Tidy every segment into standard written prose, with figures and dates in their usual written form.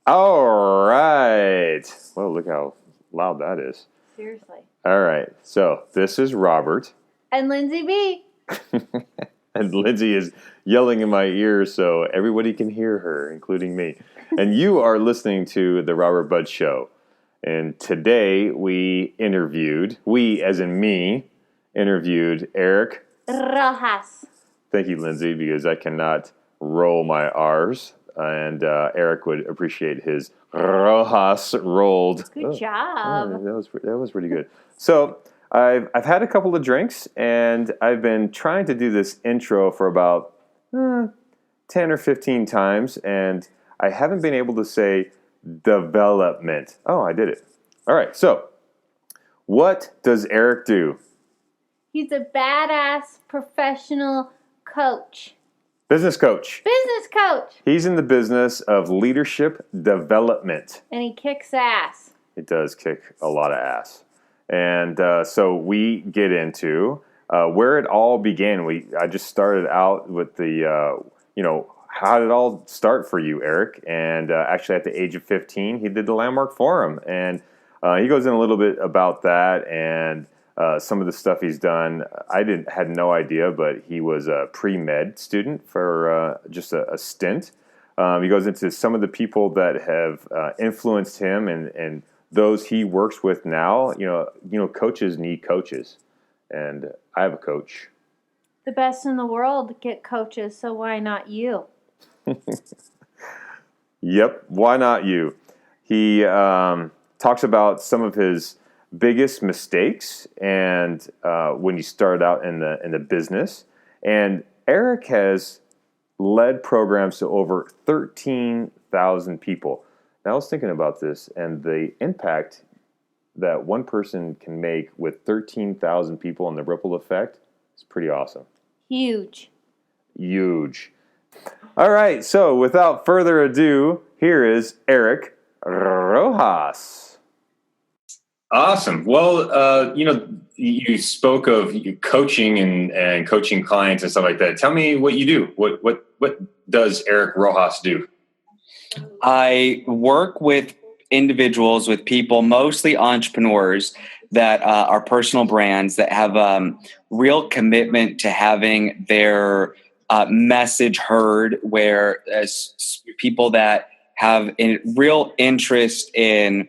All right. Well, look how loud that is. Seriously. All right. So this is Robert. And Lindsay B. And Lindsay is yelling in my ear so everybody can hear her, including me. And you are listening to The Robert Budd Show. And today we as in me, interviewed Erik Rojas. Thank you, Lindsay, because I cannot roll my R's. And Erik would appreciate his Rojas rolled. Good job. That was pretty good. So I've had a couple of drinks, and I've been trying to do this intro for about 10 or 15 times, and I haven't been able to say development. Oh, I did it. All right, so what does Erik do? He's a badass professional coach. Business coach. Business coach. He's in the business of leadership development. And he kicks ass. It does kick a lot of ass. And so we get into where it all began. I just started out with the, how did it all start for you, Erik? And actually at the age of 15, he did the Landmark Forum. And he goes in a little bit about that and some of the stuff he's done. I had no idea, but he was a Premed student for just a stint. He goes into some of the people that have influenced him and those he works with now. Coaches need coaches, and I have a coach. The best in the world get coaches, so why not you? Yep, why not you? He talks about some of his biggest mistakes and when you started out in the business. And Erik has led programs to over 13,000 people. Now I was thinking about this, and the impact that one person can make with 13,000 people and the ripple effect is pretty awesome. Huge. All right, so without further ado, here is Erik Rojas. Awesome. Well, you spoke of coaching and coaching clients and stuff like that. Tell me what you do. What does Erik Rojas do? I work with individuals, with people, mostly entrepreneurs that are personal brands that have real commitment to having their message heard, where people that have a real interest in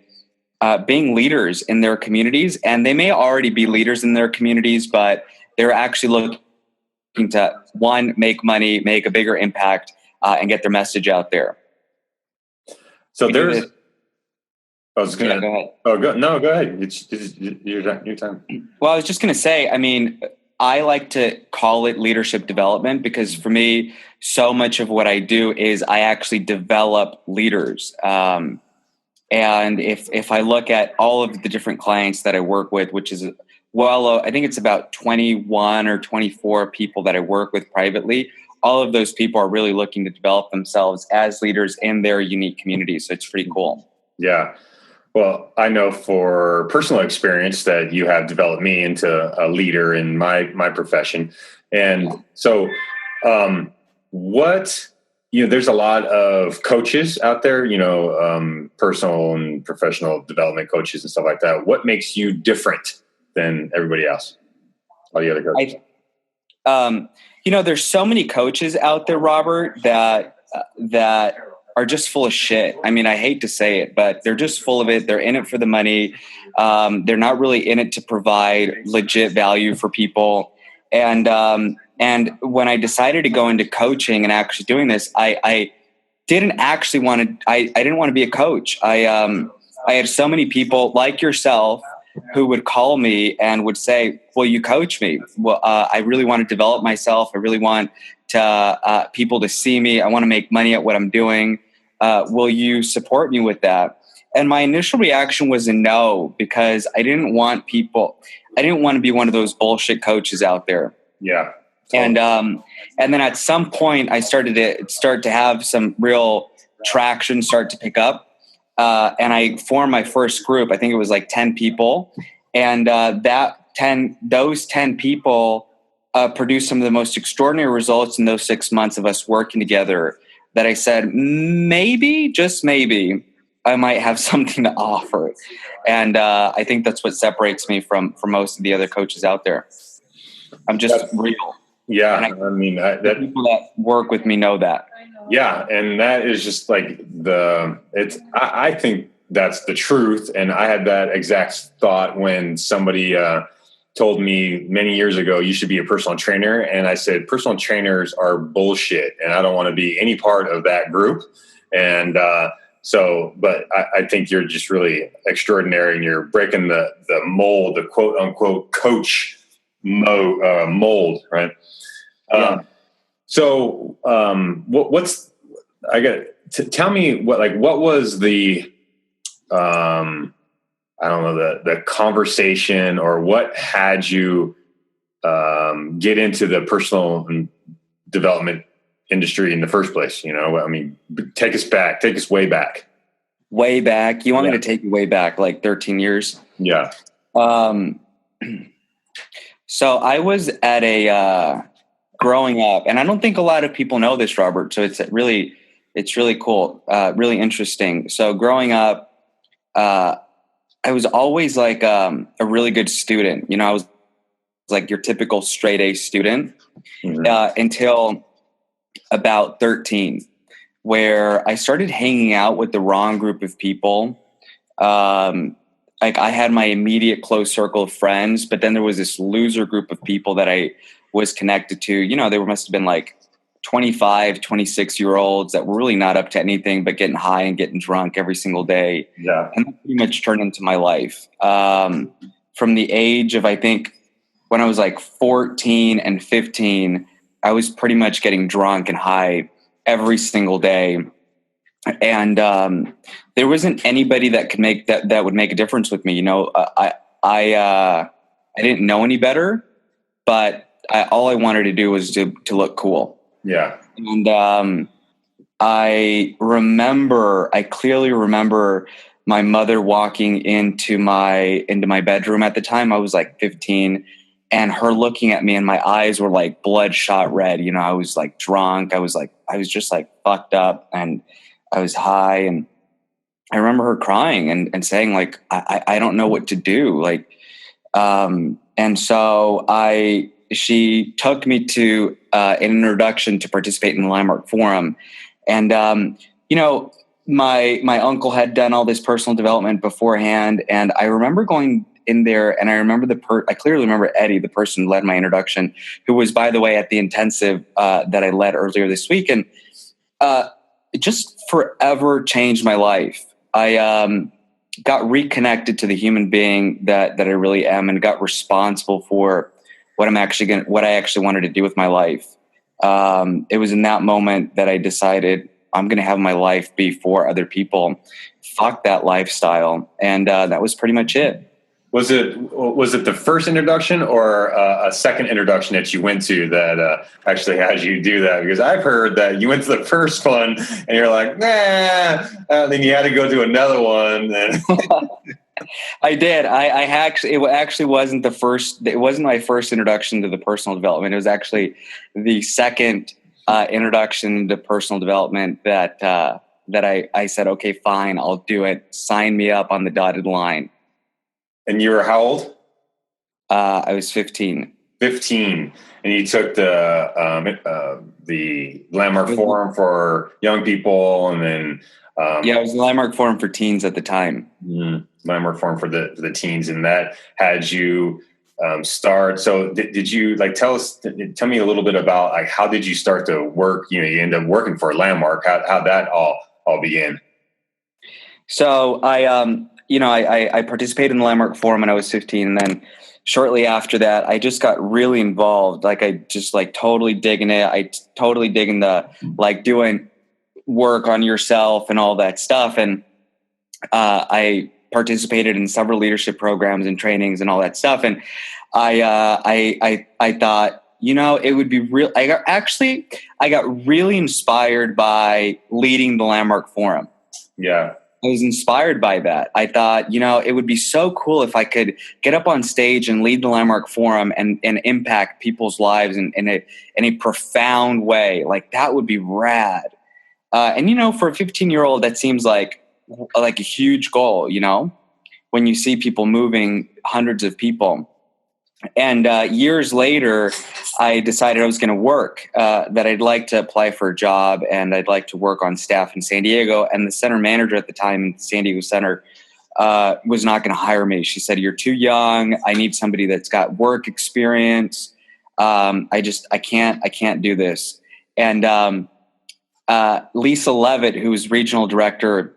being leaders in their communities, and they may already be leaders in their communities, but they're actually looking to, one, make money, make a bigger impact, and get their message out there. So there's... I was going to... Go ahead. Oh, go ahead. It's your time. Well, I was just going to say, I like to call it leadership development because for me, so much of what I do is I actually develop leaders. And if I look at all of the different clients that I work with, which is, I think it's about 21 or 24 people that I work with privately, all of those people are really looking to develop themselves as leaders in their unique communities. So it's pretty cool. Yeah. Well, I know for personal experience that you have developed me into a leader in my profession. And so there's a lot of coaches out there, personal and professional development coaches and stuff like that. What makes you different than everybody else? All the other coaches? There's so many coaches out there, Robert, that are just full of shit. I hate to say it, but they're just full of it. They're in it for the money. They're not really in it to provide legit value for people. And when I decided to go into coaching and actually doing this, I didn't actually want to. I didn't want to be a coach. I had so many people like yourself who would call me and would say, "Will you coach me? Well, I really want to develop myself. I really want to people to see me. I want to make money at what I'm doing. Will you support me with that?" And my initial reaction was a no, because I didn't want to be one of those bullshit coaches out there. Yeah. And then at some point I started to have some real traction, start to pick up. And I formed my first group. I think it was like 10 people. And those 10 people produced some of the most extraordinary results in those 6 months of us working together. that I said, maybe, just maybe, I might have something to offer. And I think that's what separates me from most of the other coaches out there. I'm just real. Yeah. And the people that work with me know that. Yeah. And that is just like I think that's the truth. And I had that exact thought when somebody told me many years ago, you should be a personal trainer. And I said, personal trainers are bullshit. And I don't want to be any part of that group. And but I think you're just really extraordinary, and you're breaking the mold, the quote unquote coach mold, right? Yeah. Tell me what was the, I don't know, the conversation, or what had you get into the personal development industry in the first place? Take us way back. Way back. You want me to take you way back, like 13 years? Yeah. So I was at growing up, and I don't think a lot of people know this, Robert. So it's really cool, really interesting. So growing up, I was always like a really good student. I was like your typical straight A student until about 13, where I started hanging out with the wrong group of people. Like I had my immediate close circle of friends, but then there was this loser group of people that I was connected to. They must have been like 25, 26-year-olds that were really not up to anything but getting high and getting drunk every single day. Yeah. And that pretty much turned into my life. From the age of, I think, when I was like 14 and 15, I was pretty much getting drunk and high every single day. And there wasn't anybody that could make that would make a difference with me. I didn't know any better, but all I wanted to do was to look cool. Yeah. And I clearly remember my mother walking into my bedroom at the time. I was like 15, and her looking at me, and my eyes were like bloodshot red. I was like drunk. I was just like fucked up, and I was high. And I remember her crying and saying like, I don't know what to do. Like, and so she took me to an introduction to participate in the Landmark Forum. And, my uncle had done all this personal development beforehand. And I remember going in there, and I remember I clearly remember Eddie, the person who led my introduction, who was, by the way, at the intensive that I led earlier this week. And it just forever changed my life. I got reconnected to the human being that I really am, and got responsible for what I actually wanted to do with my life. It was in that moment that I decided I'm going to have my life be for other people. Fuck that lifestyle. And that was pretty much it. Was it the first introduction or a second introduction that you went to that actually had you do that? Because I've heard that you went to the first one and you're like, nah, then you had to go to another one. I did. It actually wasn't the first. It wasn't my first introduction to the personal development. It was actually the second introduction to personal development that I said, okay, fine, I'll do it. Sign me up on the dotted line. And you were how old? I was 15. 15, and you took the Landmark Forum for young people, and then it was the Landmark Forum for teens at the time. Landmark Forum for the teens, and that had you start. So did you tell me a little bit about how did you start to work? You end up working for Landmark. How that all began? So I participated in the Landmark Forum when I was 15, and then shortly after that, I just got really involved. I just totally digging it. I totally digging the doing work on yourself and all that stuff. And I participated in several leadership programs and trainings and all that stuff. And I thought, it would be real. I got really inspired by leading the Landmark Forum. Yeah. I was inspired by that. I thought, it would be so cool if I could get up on stage and lead the Landmark Forum and impact people's lives in a profound way. That would be rad. And, you know, for a 15-year-old, that seems like a huge goal, you know, when you see people moving hundreds of people. And years later, I decided I was going to work, that I'd like to apply for a job and I'd like to work on staff in San Diego. And the center manager at the time in San Diego Center was not going to hire me. She said, "You're too young. I need somebody that's got work experience. I can't do this." And Lisa Levitt, who was regional director,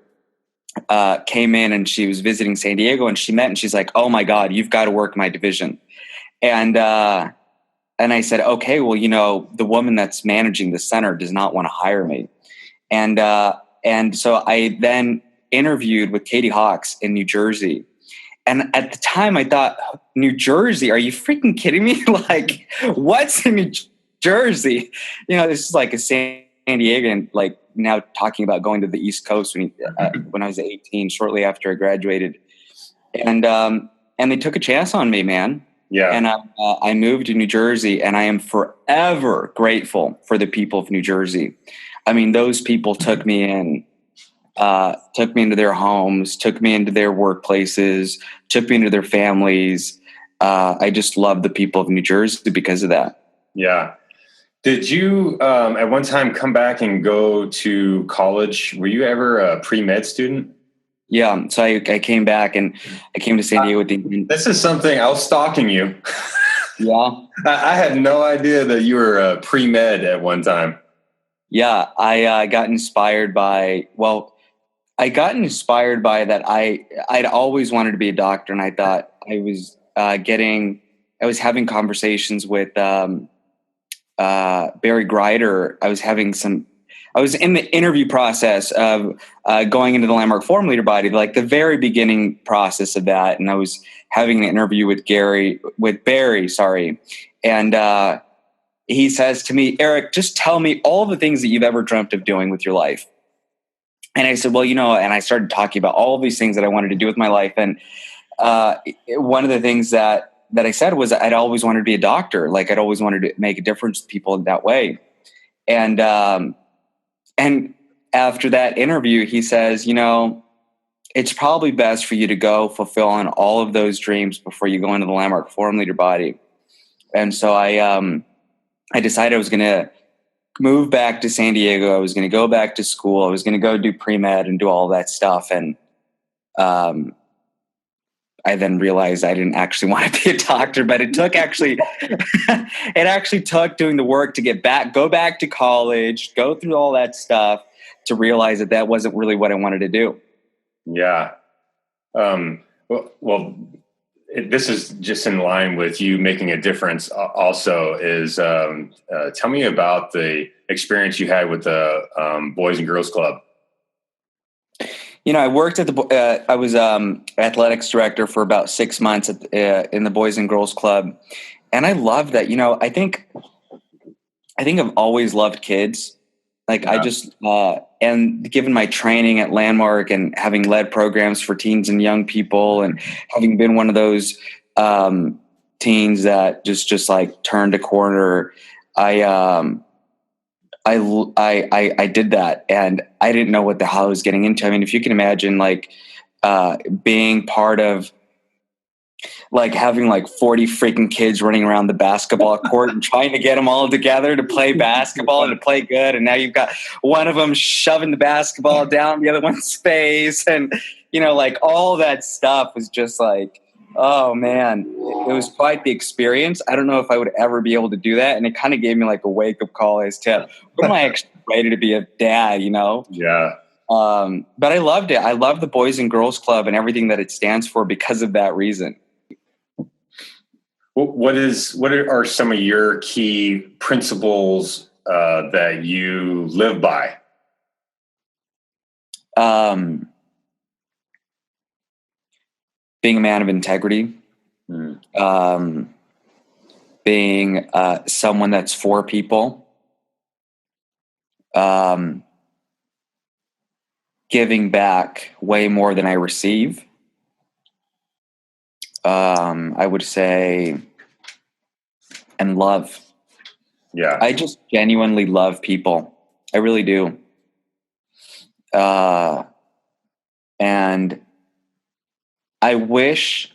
came in and she was visiting San Diego, and she met and she's like, "Oh my God, you've got to work my division." And I said, "Okay, well, you know, the woman that's managing the center does not want to hire me." And so I then interviewed with Katie Hawks in New Jersey. And at the time I thought, New Jersey, are you freaking kidding me? Like, what's in New Jersey? You know, this is like a San Diegan, like now talking about going to the East Coast when I was 18, shortly after I graduated. And they took a chance on me, man. Yeah. And I moved to New Jersey, and I am forever grateful for the people of New Jersey. I mean, those people took me into their homes, took me into their workplaces, took me into their families. I just love the people of New Jersey because of that. Yeah. Did you at one time come back and go to college? Were you ever a pre-med student? Yeah. So I came back and I came to San Diego with the... This is something, I was stalking you. Yeah. I had no idea that you were a pre-med at one time. Yeah. I got inspired by that. I'd always wanted to be a doctor, and I thought I was having conversations with Barry Greider. I was in the interview process of going into the Landmark Forum Leader Body, like the very beginning process of that. And I was having an interview with Barry, and he says to me, "Erik, just tell me all the things that you've ever dreamt of doing with your life." And I said, "Well, you know," and I started talking about all of these things that I wanted to do with my life. And one of the things that I said was I'd always wanted to be a doctor. Like, I'd always wanted to make a difference to people in that way. And after that interview, he says, "You know, it's probably best for you to go fulfill on all of those dreams before you go into the Landmark Forum Leader Body." And so I decided I was going to move back to San Diego. I was going to go back to school. I was going to go do pre-med and do all that stuff. And I then realized I didn't actually want to be a doctor, but it actually took doing the work to go back to college, go through all that stuff to realize that wasn't really what I wanted to do. Yeah. This is just in line with you making a difference also is, tell me about the experience you had with the Boys and Girls Club. You know, I worked at I was athletics director for about 6 months in the Boys and Girls Club. And I loved that. You know, I think I've always loved kids. Like, yeah. I just, and given my training at Landmark and having led programs for teens and young people and having been one of those teens that just like turned a corner, I did that, and I didn't know what the hell I was getting into. I mean, if you can imagine, like, being part of, like, having like 40 freaking kids running around the basketball court and trying to get them all together to play basketball and to play good. And now you've got one of them shoving the basketball down the other one's face. And, you know, like, all that stuff was just like, oh man, it was quite the experience. I don't know if I would ever be able to do that. And it kind of gave me like a wake up call as to, when am I actually ready to be a dad, you know? Yeah. But I loved it. I love the Boys and Girls Club and everything that it stands for because of that reason. What are some of your key principles that you live by? Being a man of integrity, being someone that's for people, giving back way more than I receive. I would say, and love. Yeah. I just genuinely love people. I really do. and I wish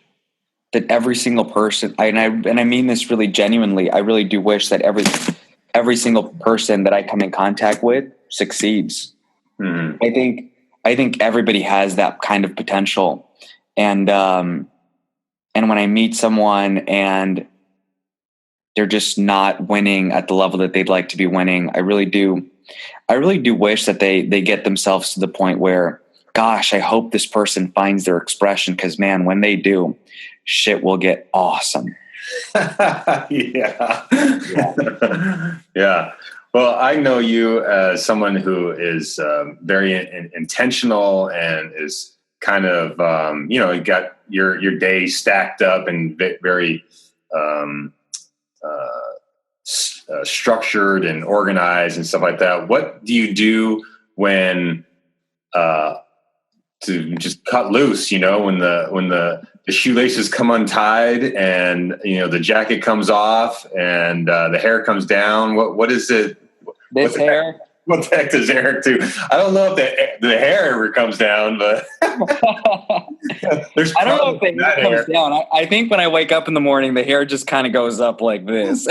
that every single person, and I mean this really genuinely, I really do wish that every single person that I come in contact with succeeds. Mm-hmm. I think everybody has that kind of potential. And when I meet someone and they're just not winning at the level that they'd like to be winning, I really do wish that they get themselves to the point where, gosh, I hope this person finds their expression, because man, when they do, shit will get awesome. Yeah. Yeah. Well, I know you as someone who is very intentional and is kind of, you got your day stacked up and very structured and organized and stuff like that. What do you do when to just cut loose, when the shoelaces come untied and, the jacket comes off and the hair comes down? What is it? This hair? What the heck does Erik do? I don't know if the hair ever comes down, but there's I don't know if the hair comes down. I think when I wake up in the morning, the hair just kind of goes up like this.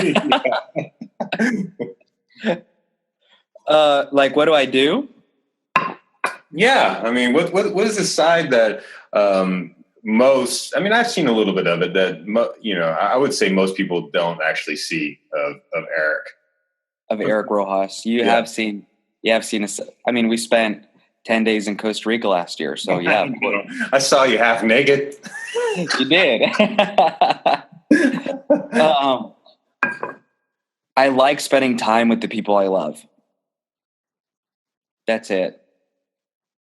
Like, what do I do? Yeah, I mean, what is the side that most? I mean, I've seen a little bit of it that I would say most people don't actually see of Erik. Of Erik Rojas, you have seen us. I mean, we spent 10 days in Costa Rica last year, so yeah. I saw you half naked. You did. I like spending time with the people I love. That's it.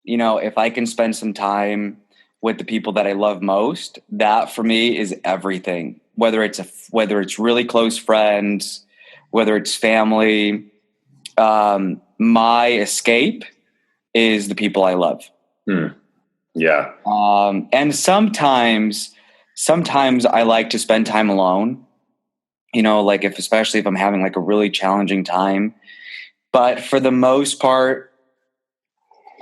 If I can spend some time with the people that I love most, that for me is everything. Whether it's really close friends, whether it's family, my escape is the people I love. Yeah. And sometimes I like to spend time alone, like especially if I'm having like a really challenging time. But for the most part,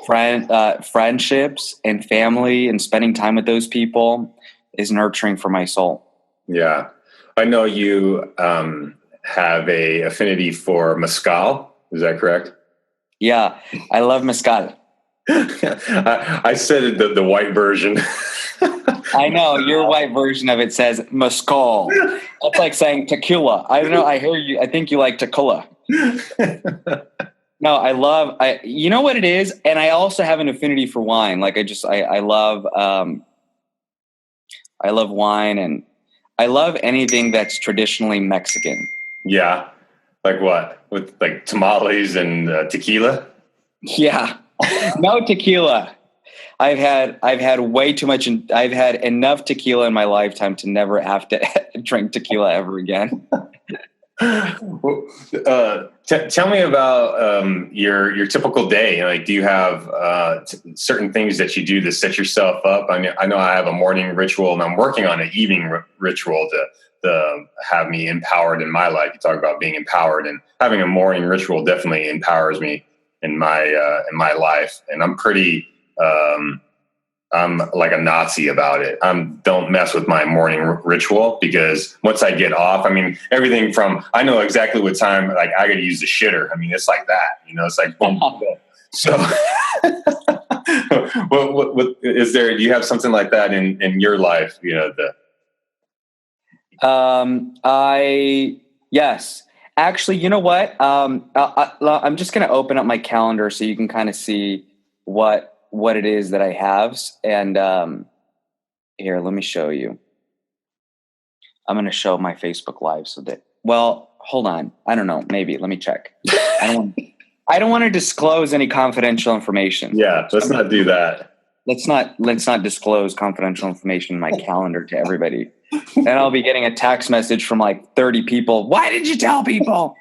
friendships and family and spending time with those people is nurturing for my soul. Yeah. I know you have a affinity for mezcal. Is that correct? Yeah. I love mezcal. I said it, the white version. I know your white version of it says mezcal. That's like saying tequila. I don't know. I hear you. I think you like tequila. No, you know what it is? And I also have an affinity for wine. Like I love wine, and I love anything that's traditionally Mexican. Yeah. Like what? With like tamales and tequila? Yeah. No tequila. I've had way too much. I've had enough tequila in my lifetime to never have to drink tequila ever again. Tell me about your typical day. Like, do you have certain things that you do to set yourself up? I know I have a morning ritual, and I'm working on an evening ritual to have me empowered in my life. You talk about being empowered, and having a morning ritual definitely empowers me in my life. And I'm pretty. I'm like a Nazi about it. Don't mess with my morning ritual, because once I get off, I mean, everything from, I know exactly what time, like I got to use the shitter. I mean, it's like that, it's like, boom, boom. So what is there, do you have something like that in your life? Yes, actually, you know what? I'm just going to open up my calendar so you can kind of see what it is that I have. And here, let me show you. I'm going to show my Facebook Live hold on. I don't know. Maybe. Let me check. I don't want to disclose any confidential information. Yeah, let's not do that. Let's not disclose confidential information in my calendar to everybody. And I'll be getting a text message from like 30 people. Why did you tell people?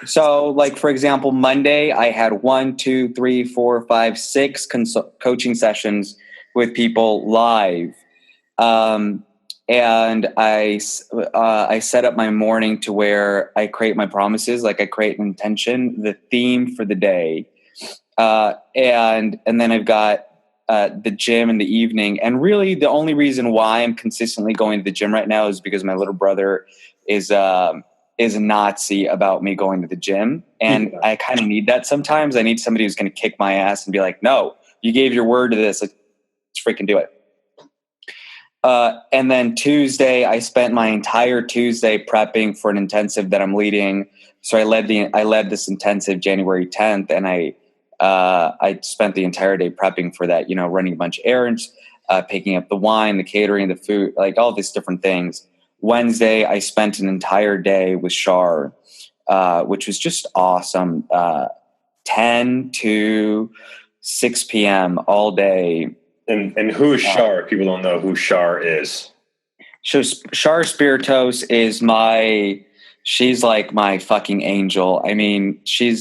So, like, for example, Monday, I had 1, 2, 3, 4, 5, 6 coaching sessions with people live. And I set up my morning to where I create my promises, like I create an intention, the theme for the day. and then I've got the gym in the evening. And really, the only reason why I'm consistently going to the gym right now is because my little brother is a Nazi about me going to the gym, and I kind of need that sometimes. I need somebody who's going to kick my ass and be like, "No, you gave your word to this. Let's freaking do it." And then Tuesday, I spent my entire Tuesday prepping for an intensive that I'm leading. So I led this intensive January 10th, and I spent the entire day prepping for that. Running a bunch of errands, picking up the wine, the catering, the food, like all these different things. Wednesday, I spent an entire day with Shar, which was just awesome. 10 to 6 p.m. all day. And who is Shar? People don't know who Shar is. So Shar Spiritos is she's like my fucking angel. I mean, she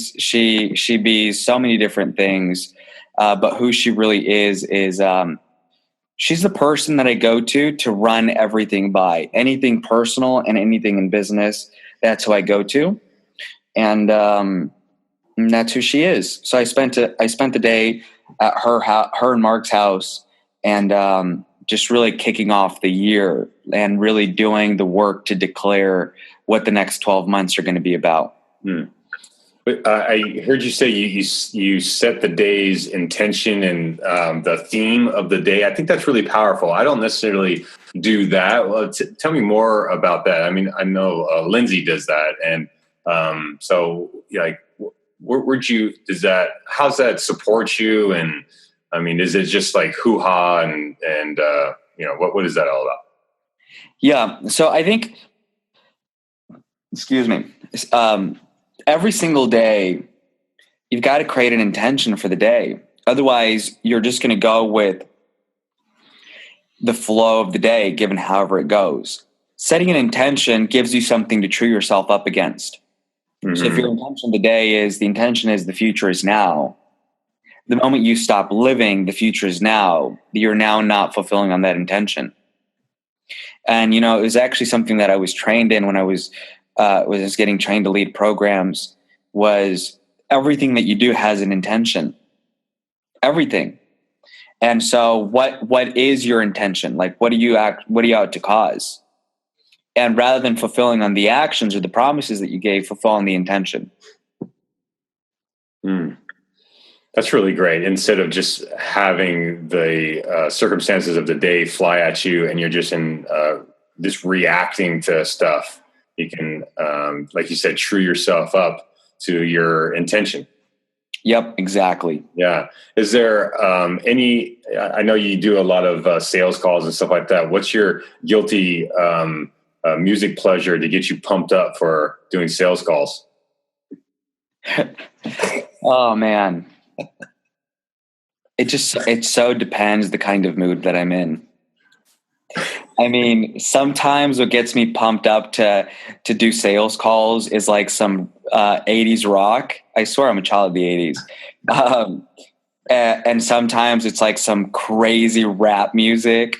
be so many different things, but who she really is she's the person that I go to run everything by. Anything personal and anything in business, that's who I go to. And that's who she is. So I spent the day at her and Mark's house, and just really kicking off the year and really doing the work to declare what the next 12 months are going to be about. But I heard you say you set the day's intention and the theme of the day. I think that's really powerful. I don't necessarily do that. Well, tell me more about that. I mean, I know Lindsay does that, and so like, how's that support you? And I mean, is it just like hoo-ha and what is that all about? Yeah. So I think, excuse me, every single day, you've got to create an intention for the day. Otherwise, you're just going to go with the flow of the day, given however it goes. Setting an intention gives you something to true yourself up against. Mm-hmm. So if your intention today is the future is now, the moment you stop living, the future is now, you're now not fulfilling on that intention. And, it was actually something that I was trained in when I was getting trained to lead programs. Was everything that you do has an intention. Everything. And so what is your intention? Like, what are you out to cause? And rather than fulfilling on the actions or the promises that you gave, fulfill on the intention. That's really great. Instead of just having the circumstances of the day fly at you and you're just just reacting to stuff, you can, like you said, true yourself up to your intention. Yep, exactly. Yeah. Is there I know you do a lot of sales calls and stuff like that. What's your guilty music pleasure to get you pumped up for doing sales calls? Oh, man. It so depends the kind of mood that I'm in. I mean, sometimes what gets me pumped up to do sales calls is like some 80s rock. I swear I'm a child of the 80s. And sometimes it's like some crazy rap music.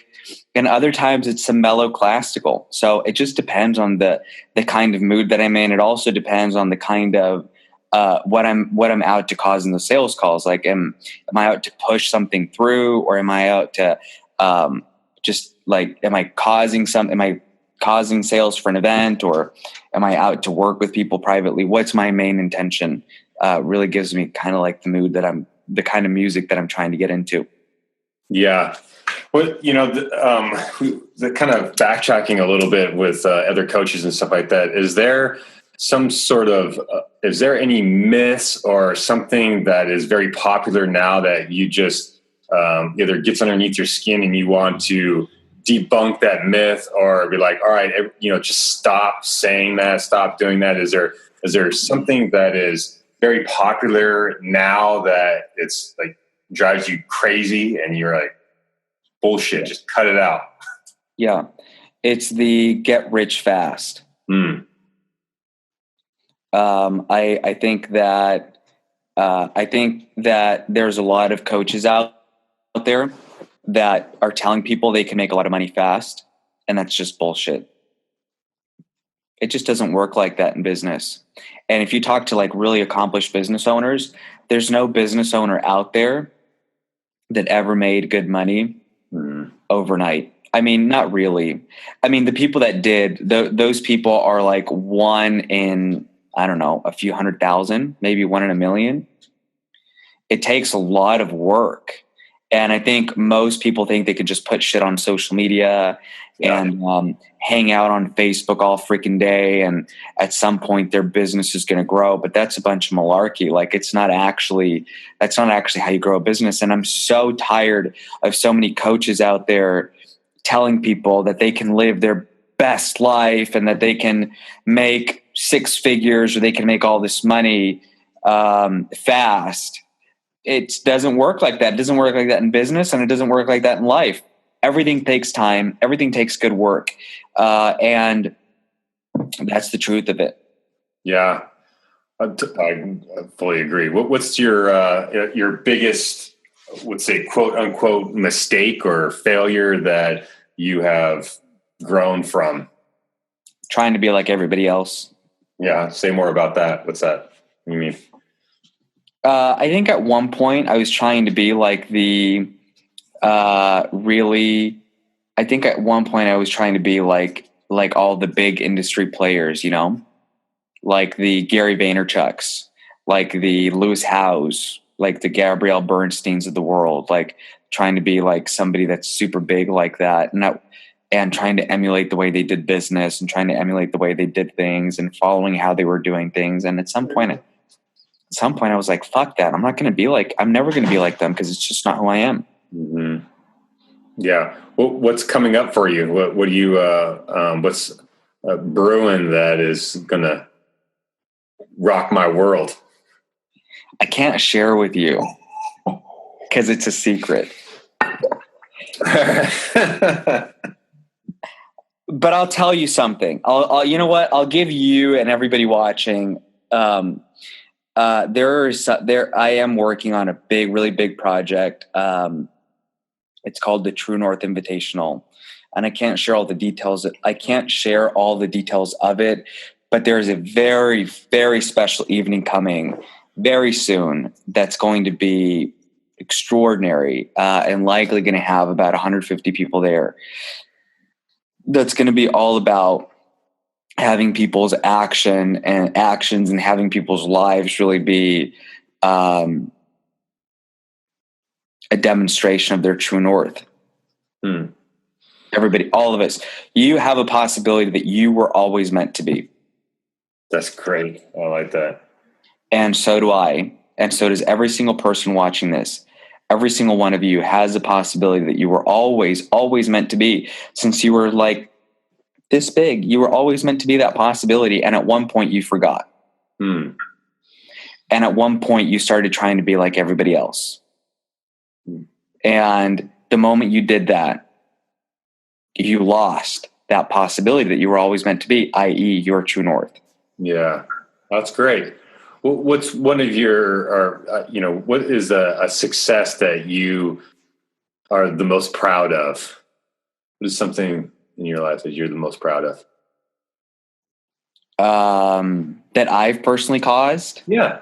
And other times it's some mellow classical. So it just depends on the kind of mood that I'm in. It also depends on the kind of what I'm out to cause in the sales calls. Like, am I out to push something through, or am I out to just like, am I causing sales for an event, or am I out to work with people privately? What's my main intention? Really gives me kind of like the mood the kind of music that I'm trying to get into. Yeah. Well, the kind of backtracking a little bit with other coaches and stuff like that, is there some sort of, is there any myths or something that is very popular now that you just either gets underneath your skin and you want to debunk that myth, or be like, all right, just stop saying that, stop doing that? Is there something that is very popular now that it's like drives you crazy and you're like, bullshit, just cut it out? Yeah. It's the get rich fast. I think that there's a lot of coaches out there that are telling people they can make a lot of money fast, and that's just bullshit. It just doesn't work like that in business. And if you talk to like really accomplished business owners, there's no business owner out there that ever made good money overnight. I mean, not really. I mean, the people that did, those people are like one in, I don't know, a few 100,000, maybe 1 in a million. It takes a lot of work. And I think most people think they could just put shit on social media and hang out on Facebook all freaking day. And at some point their business is going to grow, but that's a bunch of malarkey. Like that's not actually how you grow a business. And I'm so tired of so many coaches out there telling people that they can live their best life and that they can make 6 figures or they can make all this money fast. It doesn't work like that. It doesn't work like that in business, and it doesn't work like that in life. Everything takes time. Everything takes good work. And that's the truth of it. Yeah, I fully agree. What's your biggest, let's say, quote unquote, mistake or failure that you have grown from? Trying to be like everybody else. Yeah. Say more about that. What's that? What do you mean? I think at one point I was trying to be like like all the big industry players, you know, like the Gary Vaynerchuks, like the Lewis Howes, like the Gabrielle Bernsteins of the world, like trying to be like somebody that's super big like that. And trying to emulate the way they did business and trying to emulate the way they did things and following how they were doing things. And at some point I was like, fuck that. I'm never going to be like them because it's just not who I am. Mm-hmm. Yeah. What's coming up for you? What do you, what's brewing that is going to rock my world? I can't share with you because it's a secret. But I'll tell you something. You know what? I'll give you and everybody watching, I am working on a really big project. It's called the True North Invitational, and I can't share all the details. I can't share all the details of it, but there's a very, very special evening coming very soon that's going to be extraordinary and likely going to have about 150 people there. That's going to be all about having people's actions and having people's lives really be a demonstration of their true north. Everybody, all of us, you have a possibility that you were always meant to be. That's great. I like that. And so do I. And so does every single person watching this. Every single one of you has a possibility that you were always, always meant to be. Since you were like this big, you were always meant to be that possibility. And at one point you forgot. And at one point you started trying to be like everybody else. And the moment you did that, you lost that possibility that you were always meant to be, i.e. your true north. Yeah. That's great. What's one of your, what is a success that you are the most proud of? What is something in your life that you're the most proud of? That I've personally caused? Yeah.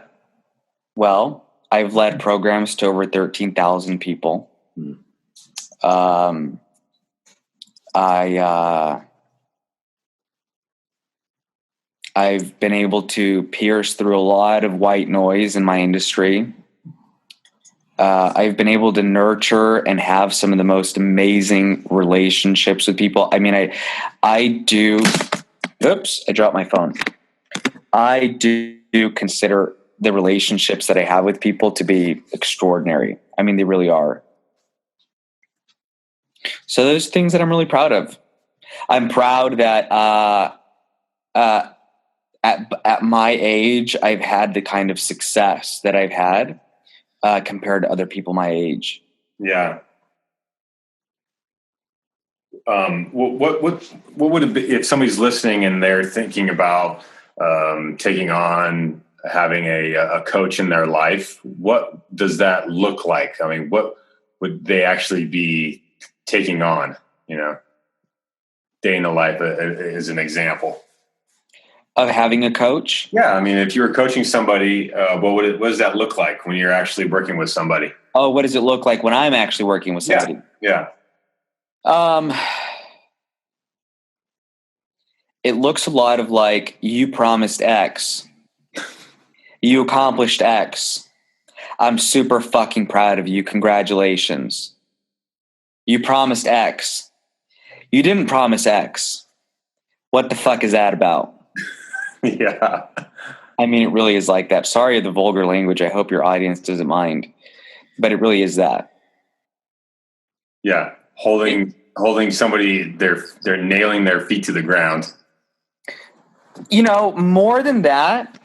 Well, I've led programs to over 13,000 people. I've been able to pierce through a lot of white noise in my industry. I've been able to nurture and have some of the most amazing relationships with people. I mean, I do. Oops, I dropped my phone. I do consider the relationships that I have with people to be extraordinary. I mean, they really are. So those things that I'm really proud of. I'm proud that at my age, I've had the kind of success that I've had compared to other people my age. Yeah. What would it be if somebody's listening and they're thinking about taking on having a coach in their life? What does that look like? I mean, what would they actually be taking on? Day in the life as an example. Of having a coach? Yeah, I mean, if you were coaching somebody, what does that look like when you're actually working with somebody? Oh, what does it look like when I'm actually working with somebody? Yeah. It looks a lot of like, you promised X. You accomplished X. I'm super fucking proud of you. Congratulations. You promised X. You didn't promise X. What the fuck is that about? Yeah. I mean, it really is like that. Sorry the vulgar language. I hope your audience doesn't mind. But it really is that. Yeah. Holding somebody, they're nailing their feet to the ground. More than that,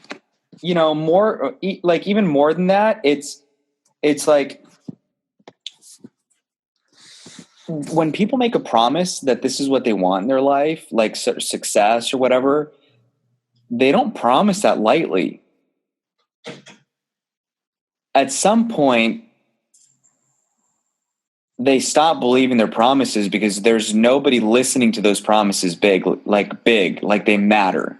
more like even more than that, it's like when people make a promise that this is what they want in their life, like success or whatever, they don't promise that lightly. At some point, they stop believing their promises because there's nobody listening to those promises big, like they matter.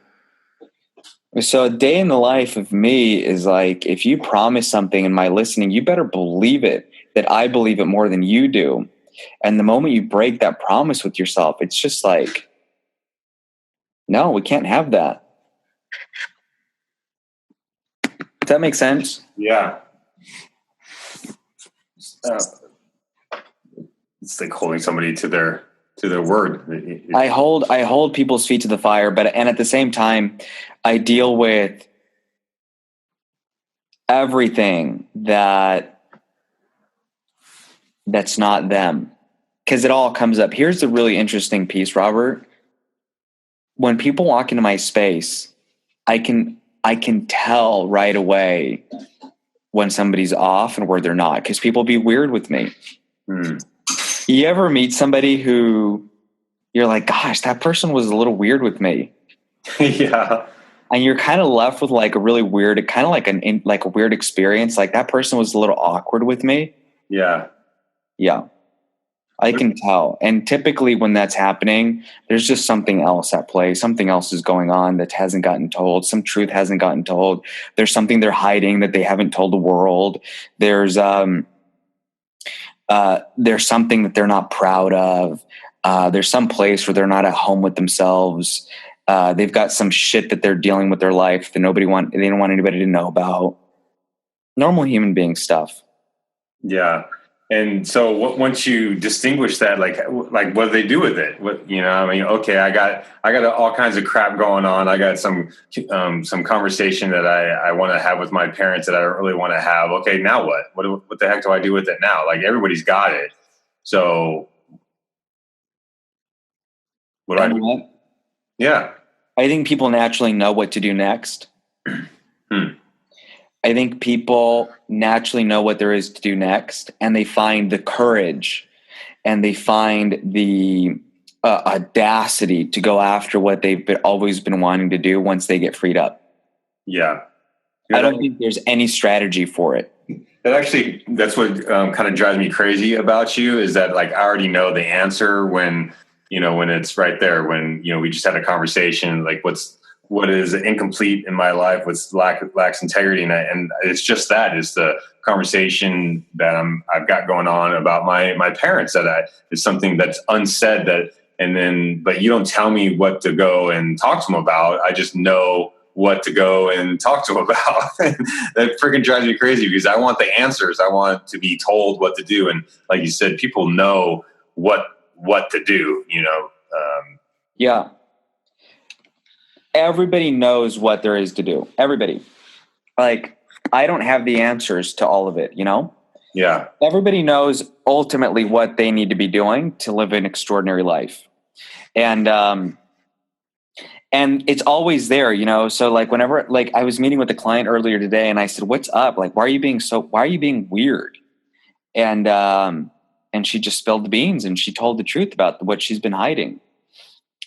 So a day in the life of me is like, if you promise something in my listening, you better believe it, that I believe it more than you do. And the moment you break that promise with yourself, it's just like, no, we can't have that. Does that make sense? Yeah. It's like holding somebody to their word. I hold people's feet to the fire, and at the same time, I deal with everything that's not them, because it all comes up. Here's the really interesting piece, Robert. When people walk into my space, I can tell right away when somebody's off and where they're not, because people be weird with me. You ever meet somebody who you're like, gosh, that person was a little weird with me? Yeah. And you're kind of left with like a really weird, kind of like a weird experience. Like that person was a little awkward with me. Yeah. Yeah. I can tell. And typically when that's happening, there's just something else at play. Something else is going on that hasn't gotten told. Some truth hasn't gotten told. There's something they're hiding that they haven't told the world. There's something that they're not proud of. There's some place where they're not at home with themselves. They've got some shit that they're dealing with their life that they don't want anybody to know about. Normal human being stuff. Yeah. And so once you distinguish that, like what do they do with it? Okay, I got all kinds of crap going on. I got some conversation that I want to have with my parents that I don't really want to have. Okay, now what? What the heck do I do with it now? Like everybody's got it. So what do I do? Yeah. I think people naturally know what to do next. I think people naturally know what there is to do next, and they find the courage and they find the audacity to go after what they've always been wanting to do once they get freed up. Yeah. I don't think there's any strategy for it. That's what kind of drives me crazy about you is that like I already know the answer when it's right there, when, we just had a conversation, like what is incomplete in my life, what's lacks integrity. And it's just that is the conversation that I've got going on about my parents, that is something that's unsaid but you don't tell me what to go and talk to them about. I just know what to go and talk to them about. That freaking drives me crazy because I want the answers. I want to be told what to do. And like you said, people know what to do, Yeah. Everybody knows what there is to do. Everybody. Like, I don't have the answers to all of it, Yeah. Everybody knows ultimately what they need to be doing to live an extraordinary life. And it's always there, So like whenever, like I was meeting with a client earlier today and I said, what's up? Like, why are you being weird? And she just spilled the beans and she told the truth about what she's been hiding.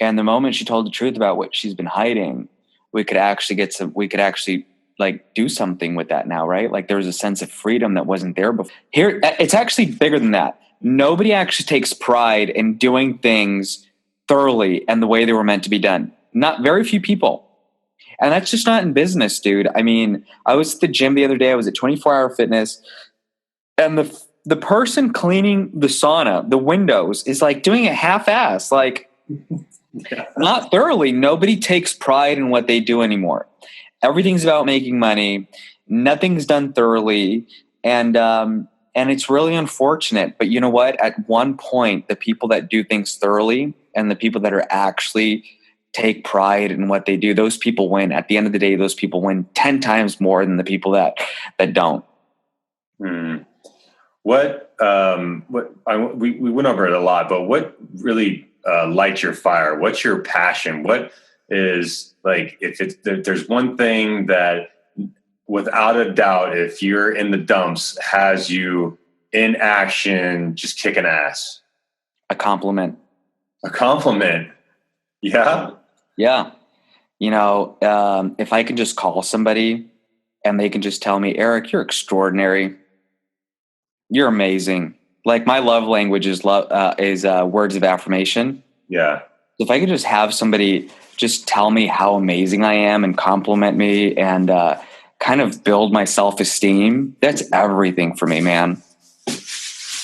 And the moment she told the truth about what she's been hiding, we could actually like do something with that now, right? Like there was a sense of freedom that wasn't there before. Here, it's actually bigger than that. Nobody actually takes pride in doing things thoroughly and the way they were meant to be done. Not very few people. And that's just not in business, dude. I mean, I was at the gym the other day. I was at 24 Hour Fitness, and the person cleaning the sauna, the windows, is like doing it half-ass, like not thoroughly. Nobody takes pride in what they do anymore. Everything's about making money. Nothing's done thoroughly. And it's really unfortunate. But you know what? At one point, the people that do things thoroughly and the people that are actually take pride in what they do, those people win. At the end of the day, those people win 10 times more than the people that don't. We went over it a lot, but what really lights your fire? What's your passion? What is, like, if there's one thing that, without a doubt, if you're in the dumps, has you in action, just kicking ass? A compliment. A compliment. Yeah. Yeah. You know, if I can just call somebody and they can just tell me, Eric, you're extraordinary. You're amazing. Like, my love language is words of affirmation. Yeah. If I could just have somebody just tell me how amazing I am and compliment me and kind of build my self-esteem, that's everything for me, man.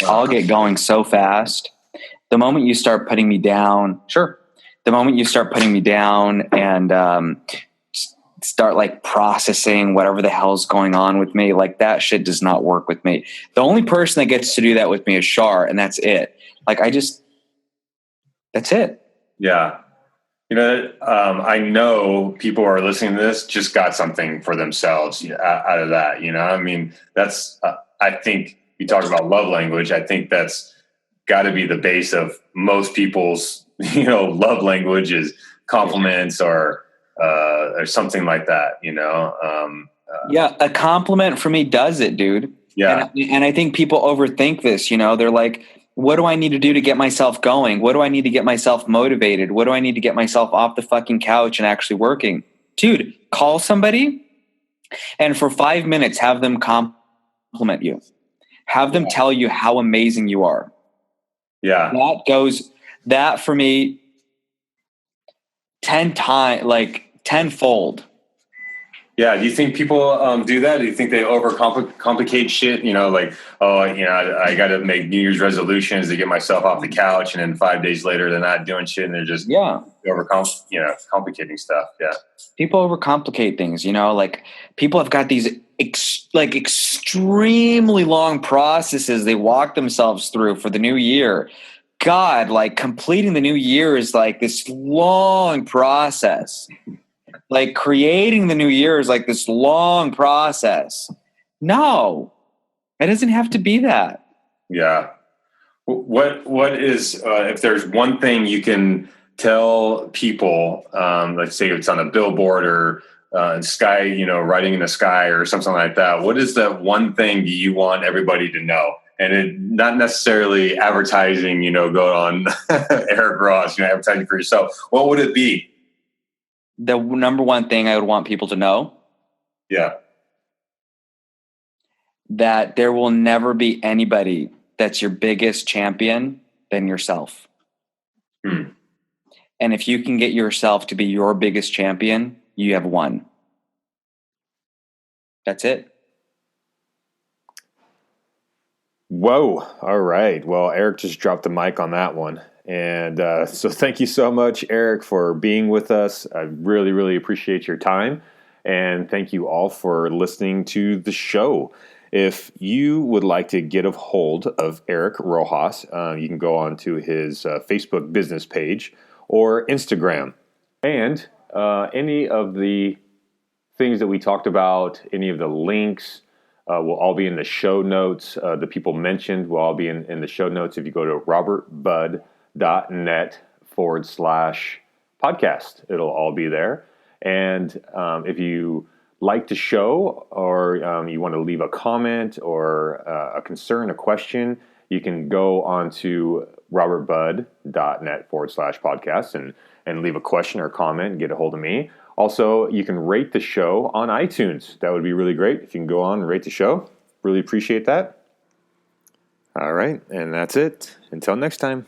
I'll get going so fast. The moment you start putting me down, and start like processing whatever the hell's going on with me, like, that shit does not work with me. The only person that gets to do that with me is Shar, and that's it. Like, that's it. Yeah. You know, I know people who are listening to this just got something for themselves out of that. You know, I mean, that's, I think you talk about love language. I think that's got to be the base of most people's, love language is compliments or something like that, yeah. A compliment for me does it, dude. Yeah. And I think people overthink this, they're like, what do I need to do to get myself going? What do I need to get myself motivated? What do I need to get myself off the fucking couch and actually working? Dude, call somebody and for 5 minutes, have them compliment you. Have them tell you how amazing you are. Yeah. That for me, 10-fold. Yeah. Do you think people do that? Do you think they overcomplicate shit? I got to make New Year's resolutions to get myself off the couch, and then 5 days later they're not doing shit and they're just complicating stuff. Yeah. People overcomplicate things. Like, people have got these extremely long processes they walk themselves through for the new year. God, like, completing the new year is like this long process. Like, creating the new year is like this long process. No, it doesn't have to be that. Yeah. What is, if there's one thing you can tell people, let's say it's on a billboard or sky, writing in the sky or something like that, what is that one thing you want everybody to know? And it, not necessarily advertising, go on Erik Rojas, advertising for yourself. What would it be? The number one thing I would want people to know. Yeah. That there will never be anybody that's your biggest champion than yourself. And if you can get yourself to be your biggest champion, you have won. That's it. Whoa. All right. Well, Erik just dropped the mic on that one. And so thank you so much, Erik, for being with us. I really, really appreciate your time. And thank you all for listening to the show. If you would like to get a hold of Erik Rojas, you can go on to his Facebook business page or Instagram. And any of the things that we talked about, any of the links, will all be in the show notes. The people mentioned will all be in the show notes if you go to robertbud.net/podcast. It'll all be there. And if you like the show or you want to leave a comment or a concern, a question, you can go on to robertbud.net/podcast and leave a question or comment and get a hold of me. Also, you can rate the show on iTunes. That would be really great if you can go on and rate the show. Really appreciate that. All right, and that's it. Until next time.